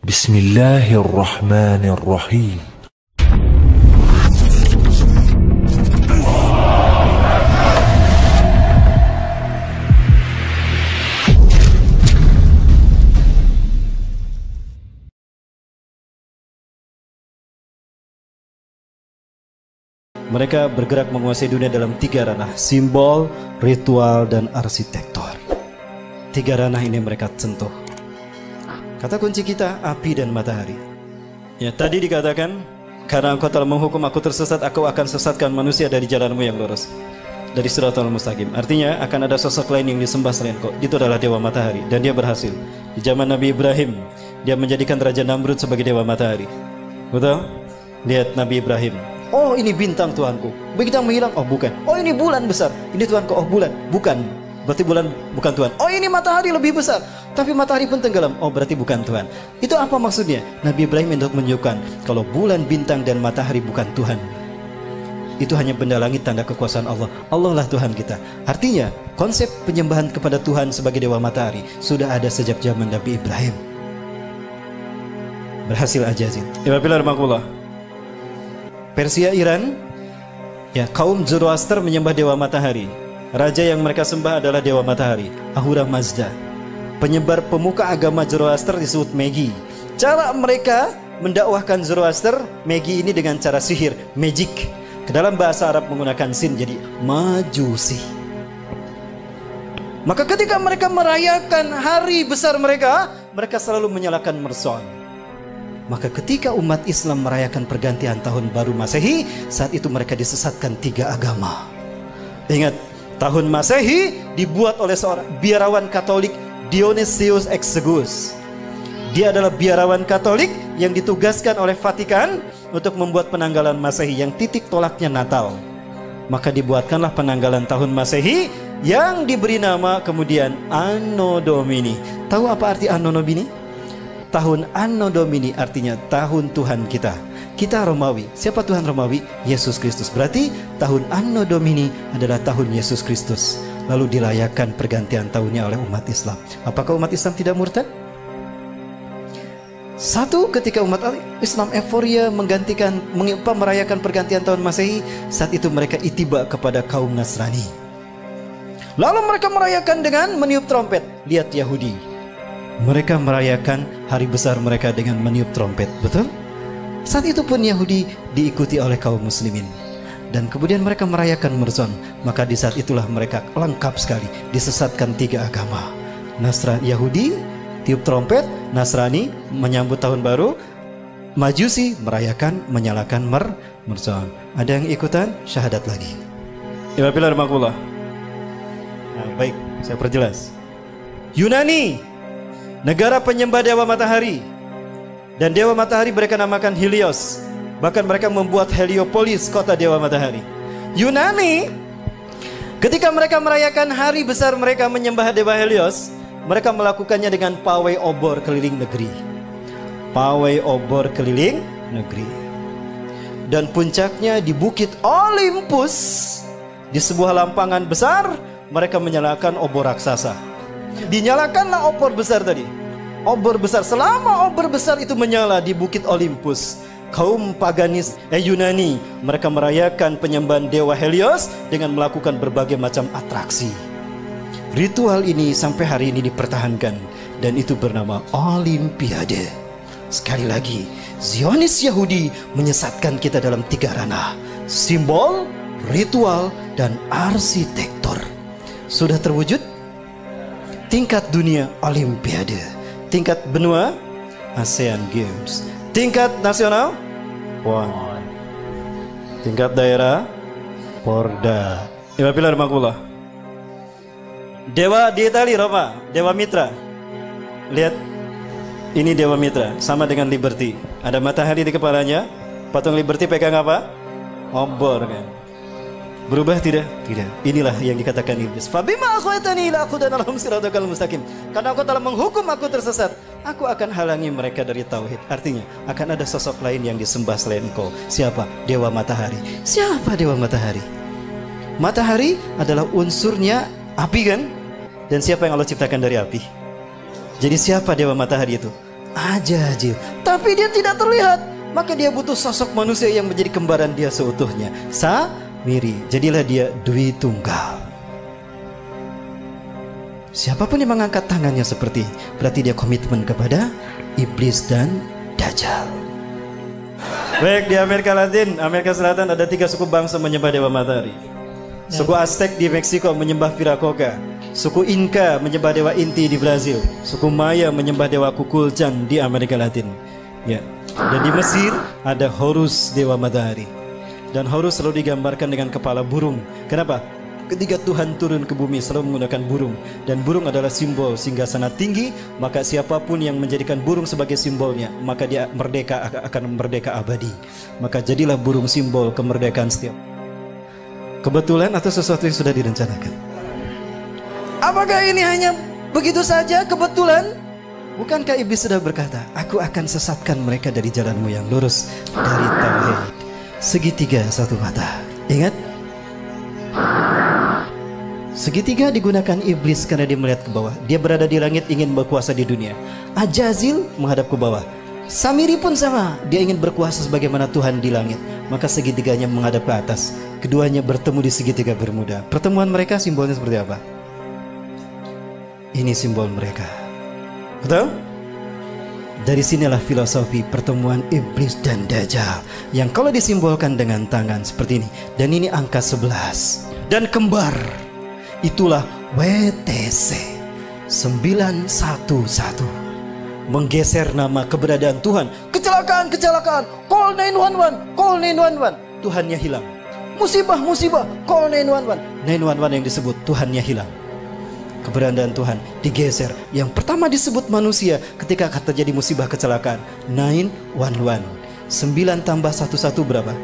Bismillahirrahmanirrahim. Mereka bergerak menguasai dunia dalam 3 ranah: simbol, ritual, dan arsitektur. 3 ranah ini mereka sentuh. Kata kunci kita, api dan matahari. Ya, tadi dikatakan, karena engkau telah menghukum aku tersesat, aku akan sesatkan manusia dari jalanmu yang lurus, dari siratal mustaqim. Artinya akan ada sosok lain yang disembah selain kau. Itu adalah dewa matahari, dan dia berhasil. Di zaman Nabi Ibrahim, dia menjadikan Raja Namrud sebagai dewa matahari. Betul? Lihat Nabi Ibrahim. Oh, ini bintang Tuhanku. Bintang menghilang. Oh, bukan. Oh, ini bulan besar. Ini Tuhanku. Oh, bulan. Bukan. Berarti bulan bukan Tuhan. Oh, ini matahari lebih besar. Tapi matahari pun tenggelam. Oh, berarti bukan Tuhan. Itu apa maksudnya? Nabi Ibrahim untuk menunjukkan kalau bulan, bintang, dan matahari bukan Tuhan. Itu hanya benda langit, tanda kekuasaan Allah. Allah lah Tuhan kita. Artinya, konsep penyembahan kepada Tuhan sebagai dewa matahari sudah ada sejak zaman Nabi Ibrahim. Berhasil Ajazin. Persia, Iran, ya, kaum Zoroaster menyembah dewa matahari. Raja yang mereka sembah adalah dewa matahari, Ahura Mazda. Penyebar pemuka agama Zoroaster disebut Magi. Cara mereka mendakwahkan Zoroaster, Magi ini dengan cara sihir, magic. Ke dalam bahasa Arab menggunakan sin, jadi majusi. Maka ketika mereka merayakan hari besar mereka, mereka selalu menyalakan mercon. Maka ketika umat Islam merayakan pergantian tahun baru Masehi, saat itu mereka disesatkan 3 agama. Ingat, tahun Masehi dibuat oleh seorang biarawan Katolik, Dionysius Exiguus. Dia adalah biarawan Katolik yang ditugaskan oleh Vatikan untuk membuat penanggalan Masehi yang titik tolaknya Natal. Maka dibuatkanlah penanggalan tahun Masehi yang diberi nama kemudian Anno Domini. Tahu apa arti Anno Domini? Tahun Anno Domini artinya tahun Tuhan kita. Kita Romawi. Siapa Tuhan Romawi? Yesus Kristus. Berarti tahun Anno Domini adalah tahun Yesus Kristus. Lalu dirayakan pergantian tahunnya oleh umat Islam. Apakah umat Islam tidak murtad? Satu, ketika umat Islam euforia merayakan pergantian tahun Masehi, saat itu mereka itiba kepada kaum Nasrani. Lalu mereka merayakan dengan meniup trompet. Lihat Yahudi. Mereka merayakan hari besar mereka dengan meniup trompet. Betul? Saat itu pun Yahudi diikuti oleh kaum muslimin. Dan kemudian mereka merayakan Merson. Maka di saat itulah mereka lengkap sekali, disesatkan 3 agama. Yahudi tiup trompet, Nasrani menyambut tahun baru, Majusi merayakan menyalakan Merson. Ada yang ikutan syahadat lagi. Nah, baik, saya perjelas. Yunani, negara penyembah dewa matahari. Dan dewa matahari mereka namakan Helios. Bahkan mereka membuat Heliopolis, kota dewa matahari. Yunani, ketika mereka merayakan hari besar mereka menyembah dewa Helios, mereka melakukannya dengan pawai obor keliling negeri. Pawai obor keliling negeri. Dan puncaknya di Bukit Olympus, di sebuah lampangan besar, mereka menyalakan obor raksasa. Dinyalakanlah obor besar tadi. Obor besar, selama obor besar itu menyala di Bukit Olympus, kaum paganis Yunani mereka merayakan penyembahan dewa Helios dengan melakukan berbagai macam atraksi. Ritual ini sampai hari ini dipertahankan dan itu bernama Olimpiade. Sekali lagi, Zionis Yahudi menyesatkan kita dalam 3 ranah: simbol, ritual, dan arsitektur. Sudah terwujud? Tingkat dunia Olimpiade, tingkat benua ASEAN Games, tingkat nasional PON, tingkat daerah Porda. Dewa di Itali, Roma, Dewa Mitra. Lihat, ini Dewa Mitra, sama dengan Liberty. Ada matahari di kepalanya. Patung Liberty pegang apa? Obor kan. Berubah tidak? Tidak. Inilah yang dikatakan iblis. Fabima akhwatani ila aqudanalhum siratal mustaqim. Karena engkau telah menghukum aku tersesat, aku akan halangi mereka dari tauhid. Artinya akan ada sosok lain yang disembah selain engkau. Siapa? Dewa matahari. Siapa dewa matahari? Matahari adalah unsurnya api kan? Dan siapa yang Allah ciptakan dari api? Jadi siapa dewa matahari itu? Ajajil. Tapi dia tidak terlihat. Maka dia butuh sosok manusia yang menjadi kembaran dia seutuhnya. Samiri. Jadilah dia Dwi Tunggal. Siapapun yang mengangkat tangannya seperti ini, berarti dia komitmen kepada iblis dan Dajjal. Baik, di Amerika Latin, Amerika Selatan ada 3 suku bangsa menyembah Dewa Matahari. Suku Aztec di Meksiko menyembah Viracocha. Suku Inca menyembah Dewa Inti di Brazil. Suku Maya menyembah Dewa Kukulcan di Amerika Latin. Ya. Dan di Mesir ada Horus, Dewa Matahari. Dan Horus selalu digambarkan dengan kepala burung. Kenapa? Ketika Tuhan turun ke bumi selalu menggunakan burung. Dan burung adalah simbol singgasana tinggi. Maka siapapun yang menjadikan burung sebagai simbolnya, maka dia merdeka, akan merdeka abadi. Maka jadilah burung simbol kemerdekaan setiap. Kebetulan atau sesuatu yang sudah direncanakan? Apakah ini hanya begitu saja kebetulan? Bukankah iblis sudah berkata, aku akan sesatkan mereka dari jalanmu yang lurus, dari tauhid. Segitiga satu mata. Ingat? Segitiga digunakan iblis karena dia melihat ke bawah. Dia berada di langit ingin berkuasa di dunia. Ajazil menghadap ke bawah. Samiri pun sama. Dia ingin berkuasa sebagaimana Tuhan di langit. Maka segitiganya menghadap ke atas. Keduanya bertemu di segitiga Bermuda. Pertemuan mereka simbolnya seperti apa? Ini simbol mereka. Betul? Dari sinilah filosofi pertemuan iblis dan Dajjal, yang kalau disimbolkan dengan tangan seperti ini. Dan ini angka 11. Dan kembar. Itulah WTC 911. Menggeser nama keberadaan Tuhan. Kecelakaan, kecelakaan. Call 911, call 911. Tuhannya hilang. Musibah, musibah. Call 911. 911 yang disebut Tuhannya hilang. Keberadaan Tuhan digeser. Yang pertama disebut manusia ketika akan terjadi musibah kecelakaan. 911. 9 tambah 11 berapa?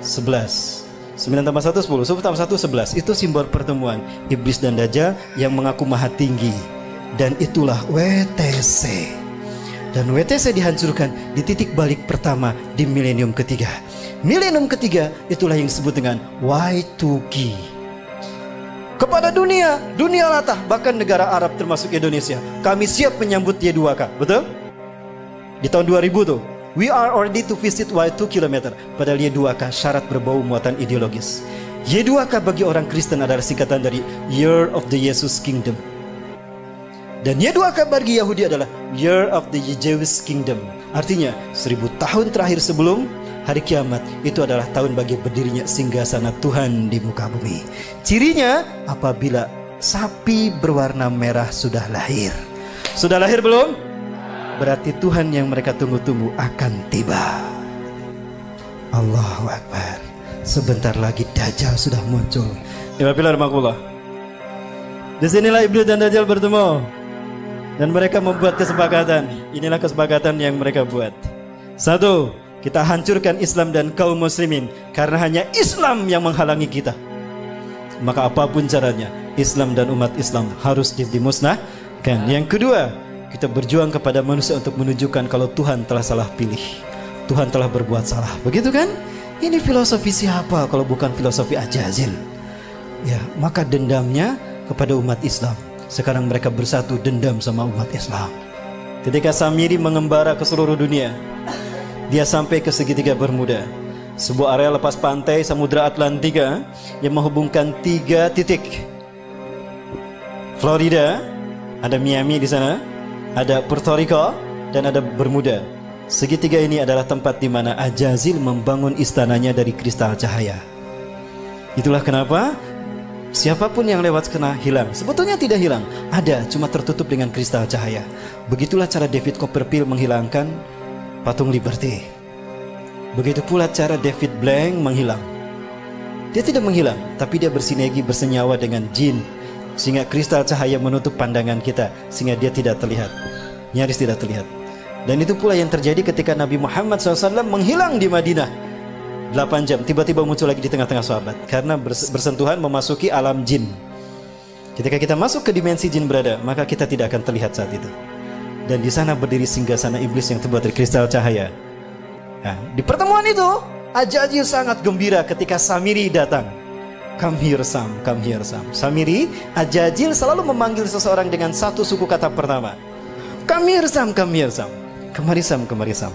11. 9 tambah 1 10, 10 tambah 1 11. Itu simbol pertemuan iblis dan Dajjal yang mengaku maha tinggi. Dan itulah WTC. Dan WTC dihancurkan di titik balik pertama di milenium ketiga. Milenium ketiga itulah yang disebut dengan Y2K. Kepada dunia, dunia latah, bahkan negara Arab termasuk Indonesia, kami siap menyambut Y2K. Betul? Di tahun 2000 tuh, we are ready to visit Y2 km. Padahal Y2K syarat berbau muatan ideologis. Y2K bagi orang Kristen adalah singkatan dari Year of the Jesus Kingdom. Dan Y2K bagi Yahudi adalah Year of the Jewish Kingdom. Artinya 1000 tahun terakhir sebelum hari kiamat, itu adalah tahun bagi berdirinya singgasana Tuhan di muka bumi. Cirinya apabila sapi berwarna merah sudah lahir. Sudah lahir belum? Berarti Tuhan yang mereka tunggu-tunggu akan tiba. Allahu Akbar. Sebentar lagi Dajjal sudah muncul. Disinilah iblis dan Dajjal bertemu. Dan mereka membuat kesepakatan. Inilah kesepakatan yang mereka buat. 1, kita hancurkan Islam dan kaum muslimin. Karena hanya Islam yang menghalangi kita. Maka apapun caranya, Islam dan umat Islam harus dimusnahkan. Yang kedua, kita berjuang kepada manusia untuk menunjukkan kalau Tuhan telah salah pilih. Tuhan telah berbuat salah. Begitu kan? Ini filosofi siapa kalau bukan filosofi Ajazil? Ya, maka dendamnya kepada umat Islam. Sekarang mereka bersatu dendam sama umat Islam. Ketika Samiri mengembara ke seluruh dunia, dia sampai ke segitiga Bermuda, sebuah area lepas pantai Samudra Atlantika yang menghubungkan 3 titik. Florida, ada Miami di sana, ada Puerto Rico, dan ada Bermuda. Segitiga ini adalah tempat di mana Ajazil membangun istananya dari kristal cahaya. Itulah kenapa siapapun yang lewat kena hilang. Sebetulnya tidak hilang, ada, cuma tertutup dengan kristal cahaya. Begitulah cara David Copperfield menghilangkan patung Liberty. Begitu pula cara David Blank menghilang. Dia tidak menghilang, tapi dia bersinergi, bersenyawa dengan jin, sehingga kristal cahaya menutup pandangan kita, sehingga dia tidak terlihat, nyaris tidak terlihat. Dan itu pula yang terjadi ketika Nabi Muhammad SAW menghilang di Madinah 8 jam, tiba-tiba muncul lagi di tengah-tengah sahabat. Karena bersentuhan memasuki alam jin. Ketika kita masuk ke dimensi jin berada, maka kita tidak akan terlihat saat itu. Dan di sana berdiri singgasana iblis yang terbuat dari kristal cahaya. Nah, di pertemuan itu Ajazil sangat gembira ketika Samiri datang. Come here Sam, come here Sam. Samiri, Ajazil selalu memanggil seseorang dengan satu suku kata pertama. Come here Sam, come here Sam. Kemari Sam, kemari Sam.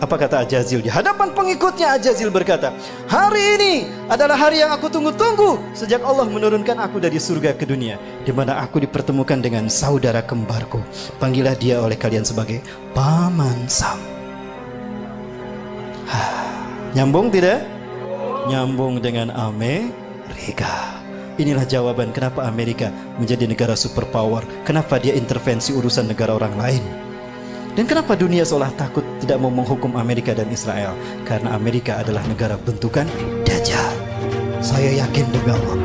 Apa kata Ajazil? Di hadapan pengikutnya Ajazil berkata, hari ini adalah hari yang aku tunggu-tunggu sejak Allah menurunkan aku dari surga ke dunia, di mana aku dipertemukan dengan saudara kembarku. Panggillah dia oleh kalian sebagai Paman Sam. Nyambung tidak? Nyambung dengan Amerika. Inilah jawaban kenapa Amerika menjadi negara superpower. Kenapa dia intervensi urusan negara orang lain. Dan kenapa dunia seolah takut tidak mau menghukum Amerika dan Israel? Karena Amerika adalah negara bentukan Dajjal. Saya yakin demi Allah,